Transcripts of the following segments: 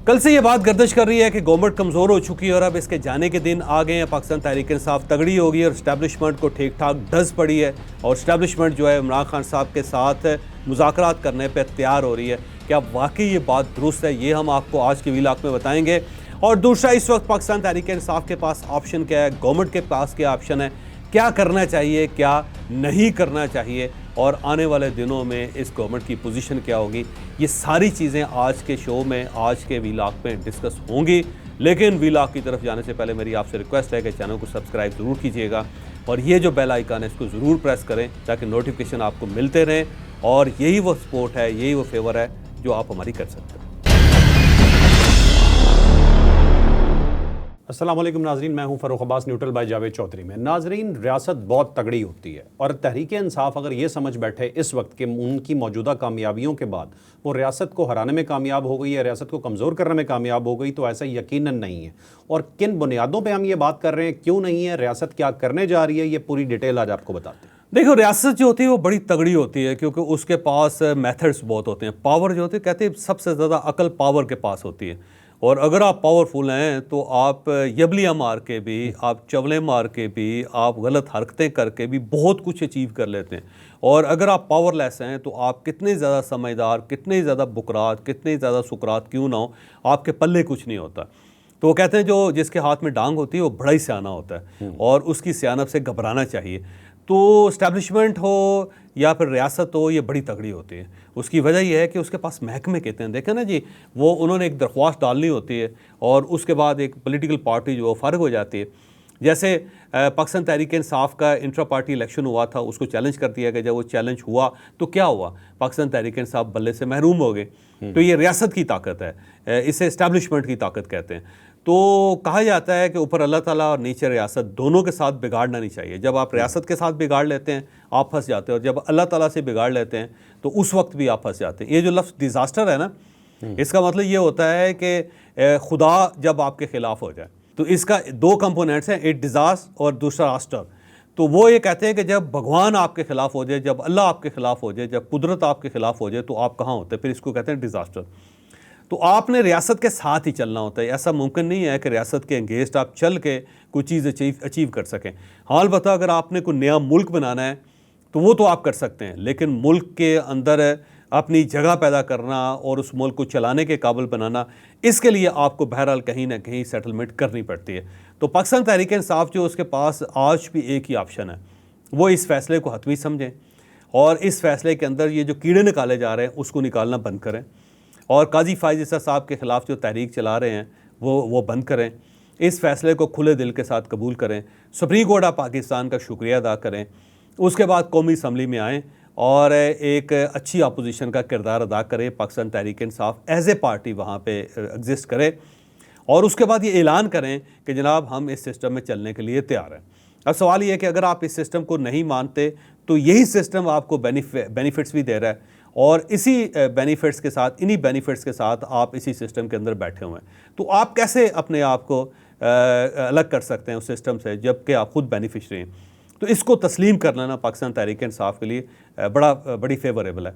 कल से ये बात गर्दिश कर रही है कि गवर्नमेंट कमज़ोर हो चुकी है और अब इसके जाने के दिन आ गए हैं। पाकिस्तान तहरीक इंसाफ तगड़ी होगी और इस्टेब्लिशमेंट को ठीक ठाक डस पड़ी है और इस्टेब्लिशमेंट जो है इमरान खान साहब के साथ मुज़ाकरात करने पर तैयार हो रही है। क्या वाकई ये बात दुरुस्त है? ये हम आपको आज के व्लॉग में बताएंगे। और दूसरा, इस वक्त पाकिस्तान तहरीक इंसाफ के पास ऑप्शन क्या है, गवर्नमेंट के पास क्या ऑप्शन है, क्या करना चाहिए, क्या नहीं करना चाहिए और आने वाले दिनों में इस गवर्नमेंट की पोजीशन क्या होगी, ये सारी चीज़ें आज के शो में, आज के व्लॉग में डिस्कस होंगी। लेकिन व्लॉग की तरफ जाने से पहले मेरी आपसे रिक्वेस्ट है कि चैनल को सब्सक्राइब ज़रूर कीजिएगा और ये जो बेल आइकन है इसको ज़रूर प्रेस करें ताकि नोटिफिकेशन आपको मिलते रहें। और यही वो सपोर्ट है, यही वो फेवर है जो आप हमारी कर सकते हैं। अस्सलाम वालेकुम नाजरीन, मैं हूं फ़रूख अब्बास, न्यूट्रल बाय जावेद चौधरी में। नाजरीन, रियासत बहुत तगड़ी होती है और तहरीक इंसाफ अगर ये समझ बैठे इस वक्त कि उनकी मौजूदा कामयाबियों के बाद वो रियासत को हराने में कामयाब हो गई है, रियासत को कमज़ोर करने में कामयाब हो गई, तो ऐसा यकीनन नहीं है। और किन बुनियादों पर हम ये बात कर रहे हैं, क्यों नहीं है, रियासत क्या करने जा रही है, ये पूरी डिटेल आज आपको बताते हैं। देखो, रियासत जो होती है वो बड़ी तगड़ी होती है क्योंकि उसके पास मेथड्स बहुत होते हैं। पावर जो होती है, कहते हैं सबसे ज़्यादा अकल पावर के पास होती है। और अगर आप पावरफुल हैं तो आप यबलियाँ मार के भी, आप चवलें मार के भी, आप गलत हरकतें करके भी बहुत कुछ अचीव कर लेते हैं। और अगर आप पावरलेस हैं तो आप कितने ज़्यादा समझदार, कितने ज़्यादा बुकरात, कितने ज़्यादा सुकरात क्यों ना हो, आपके पल्ले कुछ नहीं होता। तो वो कहते हैं जो जिसके हाथ में डांग होती है वो बड़ा ही सियाना होता है और उसकी सियानत से घबराना चाहिए। तो इस्टेब्लिशमेंट हो या फिर रियासत हो, ये बड़ी तगड़ी होती है। उसकी वजह यह है कि उसके पास महकमे कहते हैं, देखें ना जी, वो उन्होंने एक दरख्वास्त डालनी होती है और उसके बाद एक पॉलिटिकल पार्टी जो फ़र्क हो जाती है। जैसे पाकिस्तान तहरीक इंसाफ का इंट्रा पार्टी इलेक्शन हुआ था, उसको चैलेंज कर दिया गया। जब वो चैलेंज हुआ तो क्या हुआ, पाकिस्तान तहरीक इंसाफ बल्ले से महरूम हो गए। तो ये रियासत की ताकत है, इसे इस्टेब्लिशमेंट की ताकत कहते हैं। तो कहा जाता है कि ऊपर अल्लाह ताला और नीचे रियासत, दोनों के साथ बिगाड़ना नहीं चाहिए। जब आप रियासत के साथ बिगाड़ लेते हैं आप फंस जाते हैं और जब अल्लाह ताला से बिगाड़ लेते हैं तो उस वक्त भी आप फंस जाते हैं। ये जो लफ्ज़ डिज़ास्टर है ना, इसका मतलब ये होता है कि खुदा जब आपके ख़िलाफ़ हो जाए। तो इसका दो कंपोनेंट्स हैं, एक डिज़ास्टर और दूसरा रास्टर। तो वो ये कहते हैं कि जब भगवान आपके ख़िलाफ़ हो जाए, जब अल्लाह आपके ख़िलाफ़ हो जाए, जब कुदरत आपके ख़िलाफ़ हो जाए तो आप कहाँ होते हैं, फिर इसको कहते हैं डिज़ास्टर। तो आपने रियासत के साथ ही चलना होता है। ऐसा मुमकिन नहीं है कि रियासत के अगेंस्ट आप चल के कोई चीज़ अचीव कर सकें। हाल बता, अगर आपने कोई नया मुल्क बनाना है तो वो तो आप कर सकते हैं, लेकिन मुल्क के अंदर अपनी जगह पैदा करना और उस मुल्क को चलाने के काबिल बनाना, इसके लिए आपको बहरहाल कहीं ना कहीं सेटलमेंट करनी पड़ती है। तो पाकिस्तान तहरीक इंसाफ जो उसके पास आज भी एक ही ऑप्शन है, वो इस फैसले को हतमी समझें और इस फैसले के अंदर ये जो कीड़े निकाले जा रहे हैं उसको निकालना बंद करें और काजी फायज़ ईसा साहब के ख़िलाफ़ जो तहरीक चला रहे हैं वो बंद करें। इस फैसले को खुले दिल के साथ कबूल करें। सुप्रीम कोर्ट ऑफ पाकिस्तान का शुक्रिया अदा करें। उसके बाद कौमी असम्बली में आएँ और एक अच्छी अपोजिशन का किरदार अदा करें। Pakistan Tehreek Insaf as a party वहाँ पे एग्जिस्ट करे और उसके बाद ये ऐलान करें कि जनाब हम इस सिस्टम में चलने के लिए तैयार हैं। अब सवाल ये है कि अगर आप इस सिस्टम को नहीं मानते तो यही सिस्टम आपको बेनिफिट्स भी दे रहा है और इसी बेनिफिट्स के साथ, इन्हीं बेनिफिट्स के साथ आप इसी सिस्टम के अंदर बैठे हुए हैं। तो आप कैसे अपने आप को अलग कर सकते हैं उस सिस्टम से जबकि आप खुद बेनिफिशरी हैं? तो इसको तस्लीम कर लेना पाकिस्तान तहरीक इंसाफ के लिए बड़ी फेवरेबल है।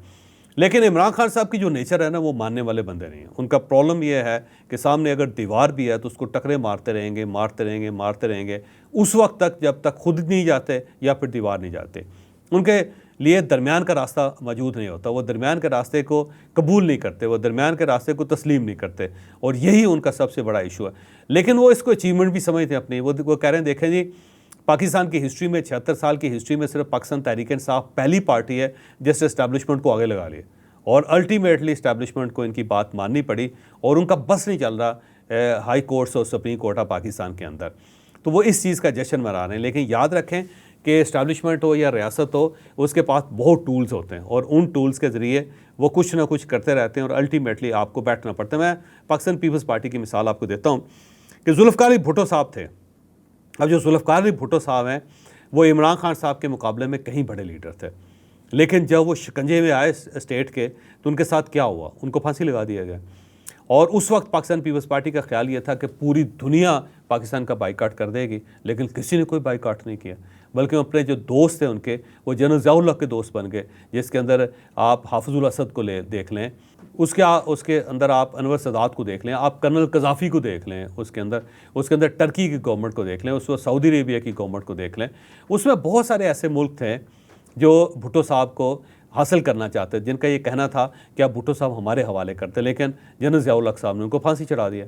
लेकिन इमरान खान साहब की जो नेचर है ना, वो मानने वाले बंदे नहीं हैं। उनका प्रॉब्लम ये है कि सामने अगर दीवार भी है तो उसको टकरे मारते रहेंगे उस वक्त तक जब तक खुद नहीं जाते या फिर दीवार नहीं जाते। उनके लिए दरमियान का रास्ता मौजूद नहीं होता। वो दरमियान के रास्ते को कबूल नहीं करते, वो दरमियान के रास्ते को तस्लीम नहीं करते और यही उनका सबसे बड़ा इशू है। लेकिन वो इसको अचीवमेंट भी समझते हैं अपनी। वो कह रहे हैं, देखें जी, पाकिस्तान की हिस्ट्री में, 76 साल की हिस्ट्री में सिर्फ पाकिस्तान तहरीक इंसाफ पहली पार्टी है जिसने इस्टेब्लिशमेंट को आगे लगा लिया और अल्टीमेटली इस्टेब्लिशमेंट को इनकी बात माननी पड़ी और उनका बस नहीं चल रहा हाई कोर्ट्स और सुप्रीम कोर्ट ऑफ पाकिस्तान के अंदर। तो वो इस चीज़ का जश्न मना रहे हैं। लेकिन याद रखें कि इस्टेब्लिशमेंट हो या रियासत हो, उसके पास बहुत टूल्स होते हैं और उन टूल्स के ज़रिए वो कुछ ना कुछ करते रहते हैं और अल्टीमेटली आपको बैठना पड़ता है। मैं पाकिस्तान पीपल्स पार्टी की मिसाल आपको देता हूँ कि जुल्फ़िकार अली भुट्टो साहब थे। अब जो जुल्फ़िकार अली भुट्टो साहब हैं वो इमरान खान साहब के मुकाबले में कहीं बड़े लीडर थे, लेकिन जब वो शिकंजे में आए स्टेट के तो उनके साथ क्या हुआ, उनको फांसी लगा दिया गया। और उस वक्त पाकिस्तान पीपल्स पार्टी का ख्याल ये था कि पूरी दुनिया पाकिस्तान का बाइकाट कर देगी, लेकिन किसी ने कोई बाइकाट नहीं किया। बल्कि अपने जो दोस्त थे उनके वो जनरल ज़िया-उल हक के दोस्त बन गए, जिसके अंदर आप हाफिजुल असद को देख लें, उसके अंदर आप अनवर सदात को देख लें, आप कर्नल कज़ाफ़ी को देख लें, उसके अंदर टर्की की गवर्नमेंट को देख लें, उसको सऊदी अरेबिया की गवर्नमेंट को देख लें। उसमें बहुत सारे ऐसे मुल्क थे जो भुट्टो साहब को हासिल करना चाहते, जिनका ये कहना था कि आप भुट्टो साहब हमारे हवाले करते, लेकिन जनरल ज़िया-उल हक साहब ने उनको फांसी चढ़ा दिया।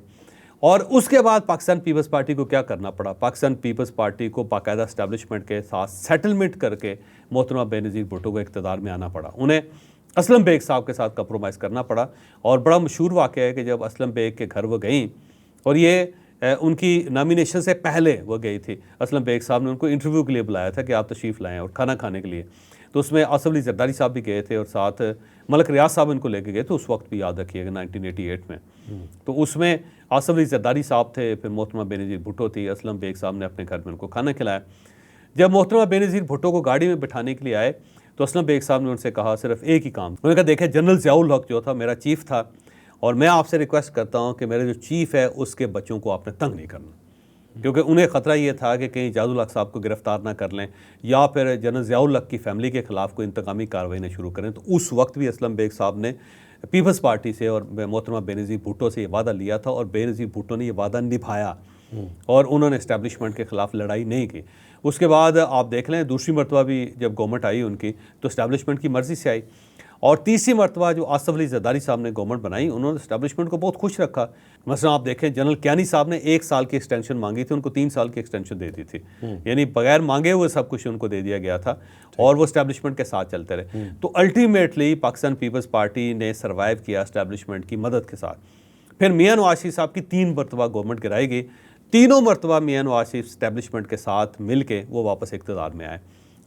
और उसके बाद पाकिस्तान पीपल्स पार्टी को क्या करना पड़ा? पाकिस्तान पीपल्स पार्टी को बाकायदा एस्टैब्लिशमेंट के साथ सेटलमेंट करके मोहतरमा बेनज़ीर भुट्टो को इक़्तिदार में आना पड़ा। उन्हें असलम बेग साहब के साथ कंप्रोमाइज़ करना पड़ा। और बड़ा मशहूर वाक़या है कि जब असलम बेग के घर वो गईं, और ये उनकी नॉमिनेशन से पहले वो गई थी, असलम बेग साहब ने उनको इंटरव्यू के लिए बुलाया था कि आप तशरीफ़ लाएँ और खाना खाने के लिए। तो उसमें आसफ अली ज़रदारी साहब भी गए थे और साथ मलक रियाज साहब इनको लेके गए थे उस वक्त भी, याद रखिएगा 1988 में। तो उसमें आसफ अली ज़रदारी साहब थे, फिर मोहतरमा बेनज़ीर भुट्टो थी, असलम बेग साहब ने अपने घर में उनको खाना खिलाया। जब मोहतरमा बेनज़ीर भुट्टो को गाड़ी में बिठाने के लिए आए तो असलम बेग साहब ने उनसे कहा सिर्फ एक ही काम, उन्होंने कहा देखें जनरल ज़िया-उल हक जो था मेरा चीफ़ था, और मैं आपसे रिक्वेस्ट करता हूँ कि मेरे जो चीफ़ है उसके बच्चों को आपने तंग नहीं करना, क्योंकि उन्हें ख़तरा ये था कि कहीं ज़िया-उल हक साहब को गिरफ़्तार ना कर लें या फिर जनरल ज़िया-उल हक की फ़ैमिली के ख़िलाफ़ कोई इंतकामी कार्रवाई ना शुरू करें। तो उस वक्त भी असलम बेग साहब ने पीपल्स पार्टी से और मोहतरमा बेनज़ीर भुट्टो से ये वादा लिया था, और बेनज़ीर भुट्टो ने ये वादा निभाया और उन्होंने इस्टेब्लिशमेंट के ख़िलाफ़ लड़ाई नहीं की। उसके बाद आप देख लें दूसरी मरतबा भी जब गवर्नमेंट आई उनकी, तो इस्टेब्लिशमेंट की मर्ज़ी से आई। और तीसरी मरतबा जो आसफ अली ज़रदारी साहब ने गवर्नमेंट बनाई, उन्होंने इस्टेब्लिशमेंट को बहुत खुश रखा। मसलन आप देखें जनरल कियानी साहब ने 1 साल की एक्सटेंशन मांगी थी, उनको 3 साल की एक्सटेंशन दे दी थी, यानी बगैर मांगे हुए सब कुछ उनको दे दिया गया था और वो इस्टेब्लिशमेंट के साथ चलते रहे। तो अल्टीमेटली पाकिस्तान पीपल्स पार्टी ने सर्वाइव किया इस्टेब्लिशमेंट की मदद के साथ। फिर मियां नवाज शरीफ साहब की 3 मरतबा गवर्नमेंट गिराई गई, तीनों मरतबा मियां नवाज शरीफ इस्टेब्लिशमेंट के साथ मिल के वो वापस इक़्तिदार में आए।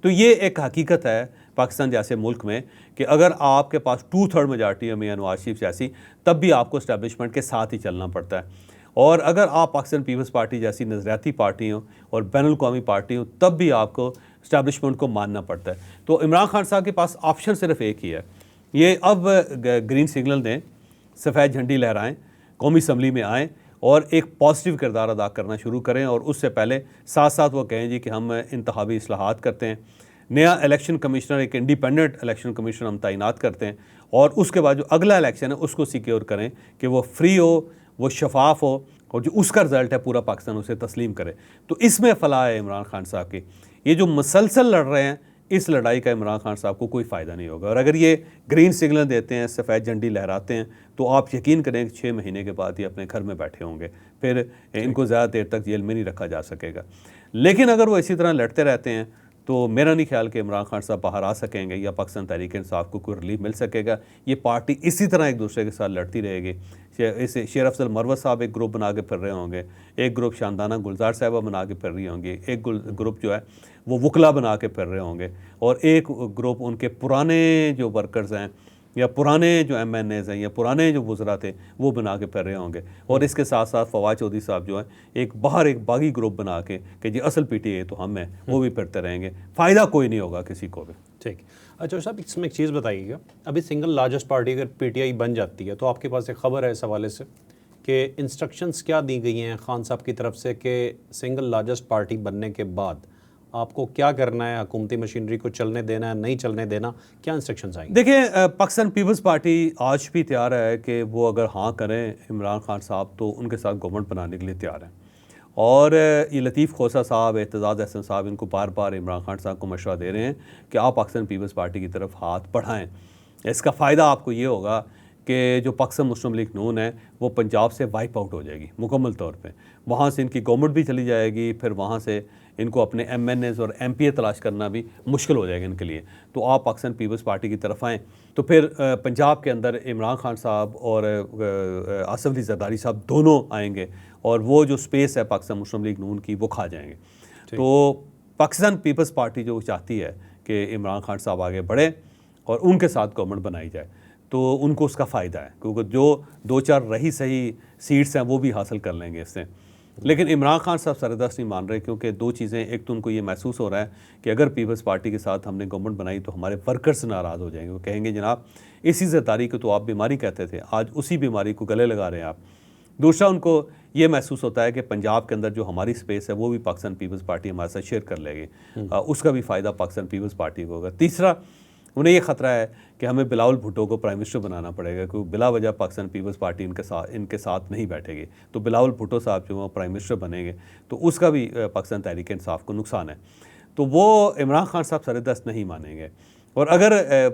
तो ये एक हकीकत है पाकिस्तान जैसे मुल्क में कि अगर आपके पास 2/3 मेजॉरिटी है मियां नवाज शरीफ जैसी, तब भी आपको इस्टेब्लिशमेंट के साथ ही चलना पड़ता है। और अगर आप पाकिस्तान पीपल्स पार्टी जैसी नज़रियाती पार्टी हो और बैनुल-अक़वामी पार्टी हो, तब भी आपको इस्टेब्लिशमेंट को मानना पड़ता है। तो इमरान खान साहब के पास ऑप्शन सिर्फ एक ही है, ये अब ग्रीन सिग्नल दें, सफ़ेद झंडी लहराएँ, कौमी असम्बली में आएँ और एक पॉजिटिव किरदार अदा करना शुरू करें। और उससे पहले साथ साथ वो कहें जी कि हम इंतखाबी इस्लाहात करते हैं, नया इलेक्शन कमिश्नर, एक इंडिपेंडेंट इलेक्शन कमिश्नर हम तैनात करते हैं, और उसके बाद जो अगला इलेक्शन है उसको सिक्योर करें कि वो फ्री हो, वो शफाफ हो, और जो उसका रिज़ल्ट है पूरा पाकिस्तान उसे तस्लीम करे। तो इसमें फ़लाह है इमरान खान साहब की। ये जो मुसलसल लड़ रहे हैं, इस लड़ाई का इमरान खान साहब को कोई फ़ायदा नहीं होगा। और अगर ये ग्रीन सिग्नल देते हैं, सफ़ेद झंडी लहराते हैं, तो आप यकीन करें कि 6 महीने के बाद ये अपने घर में बैठे होंगे, फिर इनको ज़्यादा देर तक जेल में नहीं रखा जा सकेगा। लेकिन अगर वो इसी तरह लड़ते रहते हैं तो मेरा नहीं ख्याल कि इमरान खान साहब बाहर आ सकेंगे या पाकिस्तान तहरीक इंसाफ को कोई रिलीफ मिल सकेगा। ये पार्टी इसी तरह एक दूसरे के साथ लड़ती रहेगी। इसे शेर अफजल मरवत साहब एक ग्रुप बना के फिर रहे होंगे, एक ग्रुप शानदाना गुलजार साहबा बना के फिर रही होंगी, एक ग्रुप जो है वो वकला बना के फिर रहे होंगे, और एक ग्रुप उनके पुराने जो वर्कर्स हैं या पुराने जो MNAs हैं या पुराने जो वज़रा थे वो बना के फिर रहे होंगे। और इसके साथ साथ फवाद चौधरी साहब जो हैं एक बागी ग्रुप बना के कि जी असल PTA तो हम हैं, वो भी फिरते रहेंगे। फ़ायदा कोई नहीं होगा किसी को भी। ठीक। अच्छा साहब, इसमें एक चीज़ बताइएगा, अभी सिंगल लार्जेस्ट पार्टी अगर PTI बन जाती है तो आपके पास एक ख़बर है इस हवाले से कि इंस्ट्रक्शंस क्या दी गई हैं खान साहब की तरफ से कि सिंगल लार्जेस्ट पार्टी बनने के बाद आपको क्या करना है, हुकूमती मशीनरी को चलने देना है, नहीं चलने देना, क्या इंस्ट्रक्शंस आएंगे? देखिए, पाकिस्तान पीपल्स पार्टी आज भी तैयार है कि वो अगर हाँ करें इमरान खान साहब तो उनके साथ गवर्नमेंट बनाने के लिए तैयार हैं। और ये लतीफ़ खोसा साहब, एतजाज़ अहसन साहब इनको बार बार इमरान खान साहब को मशवरा दे रहे हैं कि आप पाकिस्तान पीपल्स पार्टी की तरफ हाथ बढ़ाएँ। इसका फ़ायदा आपको ये होगा कि जो पाकिस्तान मुस्लिम लीग नून है वो पंजाब से वाइप आउट हो जाएगी मुकम्मल तौर पे, वहाँ से इनकी गवर्नमेंट भी चली जाएगी, फिर वहाँ से इनको अपने MNAs और MPA तलाश करना भी मुश्किल हो जाएगा इनके लिए। तो आप पाकिस्तान पीपल्स पार्टी की तरफ आएँ तो फिर पंजाब के अंदर इमरान खान साहब और आसफ अली ज़रदारी साहब दोनों आएंगे और वो जो स्पेस है पाकिस्तान मुस्लिम लीग नून की वो खा जाएंगे। तो पाकिस्तान पीपल्स पार्टी जो चाहती है कि इमरान खान साहब आगे बढ़े और उनके साथ गवर्नमेंट बनाई जाए, तो उनको उसका फ़ायदा है, क्योंकि जो 2-4 रही सही सीट्स हैं वो भी हासिल कर लेंगे इससे। लेकिन इमरान खान साहब सरदस्त नहीं मान रहे, क्योंकि 2 चीज़ें, एक तो उनको ये महसूस हो रहा है कि अगर पीपल्स पार्टी के साथ हमने गवर्नमेंट बनाई तो हमारे वर्कर्स नाराज़ हो जाएंगे, वो कहेंगे जनाब इसी ज़रदारी को तो आप बीमारी कहते थे, आज उसी बीमारी को गले लगा रहे हैं आप। दूसरा, उनको ये महसूस होता है कि पंजाब के अंदर जो हमारी स्पेस है वो भी पाकिस्तान पीपल्स पार्टी हमारे साथ शेयर कर लेगी, उसका भी फ़ायदा पाकिस्तान पीपल्स पार्टी को होगा। तीसरा, उन्हें ये ख़तरा है कि हमें बिलावल भुट्टो को प्राइम मिनिस्टर बनाना पड़ेगा, क्योंकि बिला वजह पाकिस्तान पीपल्स पार्टी इनके साथ नहीं बैठेगी। तो बिलावल भुट्टो साहब जो प्राइम मिनिस्टर बनेंगे तो उसका भी पाकिस्तान तहरीक इंसाफ को नुकसान है। तो वो इमरान खान साहब सरदस्त नहीं मानेंगे, और अगर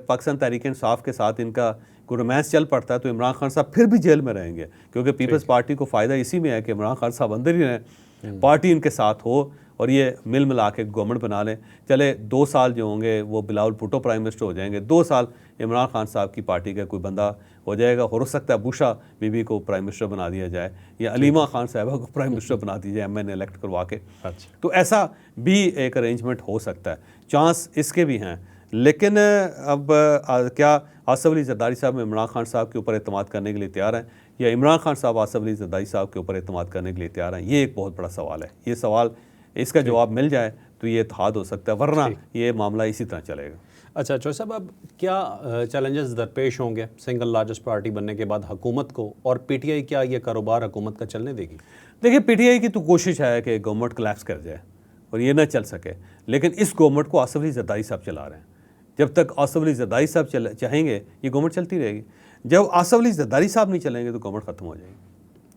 पाकिस्तान तहरीक इंसाफ के साथ इनका कोई रोमांस चल पड़ता है तो इमरान खान साहब फिर भी जेल में रहेंगे, क्योंकि पीपल्स पार्टी को फ़ायदा इसी में है कि इमरान खान साहब अंदर ही रहें, पार्टी इनके साथ हो और ये मिल मिला के गवर्नमेंट बना लें। चले 2 साल जो होंगे वो बिलावल भुट्टो प्राइम मिनिस्टर हो जाएंगे, 2 साल इमरान खान साहब की पार्टी का कोई बंदा हो जाएगा। हो सकता है बुशा बीबी को प्राइम मिनिस्टर बना दिया जाए, या अलीमा खान साहबा को प्राइम मिनिस्टर बना दिया जाए MN इलेक्ट करवा के। तो ऐसा भी एक अरेंजमेंट हो सकता है, चांस इसके भी हैं। लेकिन अब क्या आसिफ अली जरदारी साहब इमरान खान साहब के ऊपर एतमाद करने के लिए तैयार हैं, या इमरान खान साहब आसिफ अली जरदारी साहब के ऊपर एतमाद करने के लिए तैयार हैं? ये एक बहुत बड़ा सवाल है। ये सवाल, इसका जवाब मिल जाए तो ये इत्तेहाद हो सकता है, वरना ये मामला इसी तरह चलेगा। अच्छा चौधरी साहब, अब क्या चैलेंजेस दरपेश होंगे सिंगल लार्जेस्ट पार्टी बनने के बाद हुकूमत को, और PTI क्या ये कारोबार हुकूमत का चलने देगी? देखिए, PTI की तो कोशिश है कि गवर्नमेंट कोलैप्स कर जाए और ये ना चल सके, लेकिन इस गवर्नमेंट को आसिफ अली जरदारी साहब चला रहे हैं। जब तक आसिफ अली जरदारी साहब चाहेंगे ये गवर्नमेंट चलती रहेगी। जब आसिफ अली जरदारी साहब नहीं चलेंगे तो गवर्नमेंट ख़त्म हो जाएगी,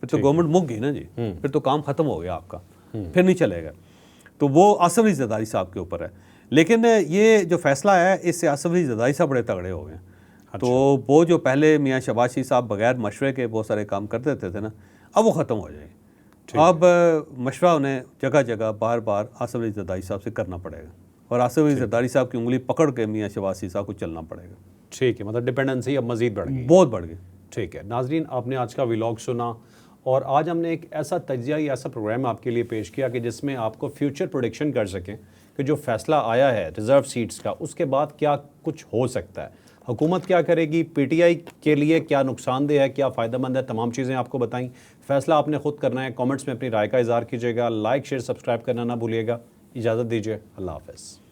फिर तो गवर्नमेंट मुक गई ना जी, फिर तो काम ख़त्म हो गया आपका, फिर नहीं चलेगा। तो वो आसिफ अली जरदारी साहब के ऊपर है। लेकिन ये जो फैसला है इससे आसिफ अली जरदारी साहब बड़े तगड़े हो गए। तो वो जो पहले मियाँ शहबाज शरीफ साहब बगैर मशवरे के बहुत सारे काम कर देते थे ना, अब वो ख़त्म हो जाएगी। अब मशवरा उन्हें जगह जगह बार बार आसिफ अली जरदारी साहब से करना पड़ेगा, और आसिफ अली जरदारी साहब की उंगली पकड़ के मियाँ शहबाज शरीफ साहब को चलना पड़ेगा। ठीक है, मतलब डिपेंडेंसी अब मज़ीद बढ़ गई, बहुत बढ़ गई। ठीक है नाजरीन, आपने आज का व्लॉग सुना, और आज हमने एक ऐसा तज्जिया या ऐसा प्रोग्राम आपके लिए पेश किया कि जिसमें आपको फ्यूचर प्रोडिक्शन कर सकें कि जो फैसला आया है रिज़र्व सीट्स का, उसके बाद क्या कुछ हो सकता है, हुकूमत क्या करेगी, PTI के लिए क्या नुकसानदेह है, क्या फ़ायदेमंद है, तमाम चीज़ें आपको बताई। फ़ैसला आपने ख़ुद करना है। कमेंट्स में अपनी राय का इज़हार कीजिएगा, लाइक शेयर सब्सक्राइब करना ना भूलिएगा। इजाज़त दीजिए, अल्लाह हाफ़िज़।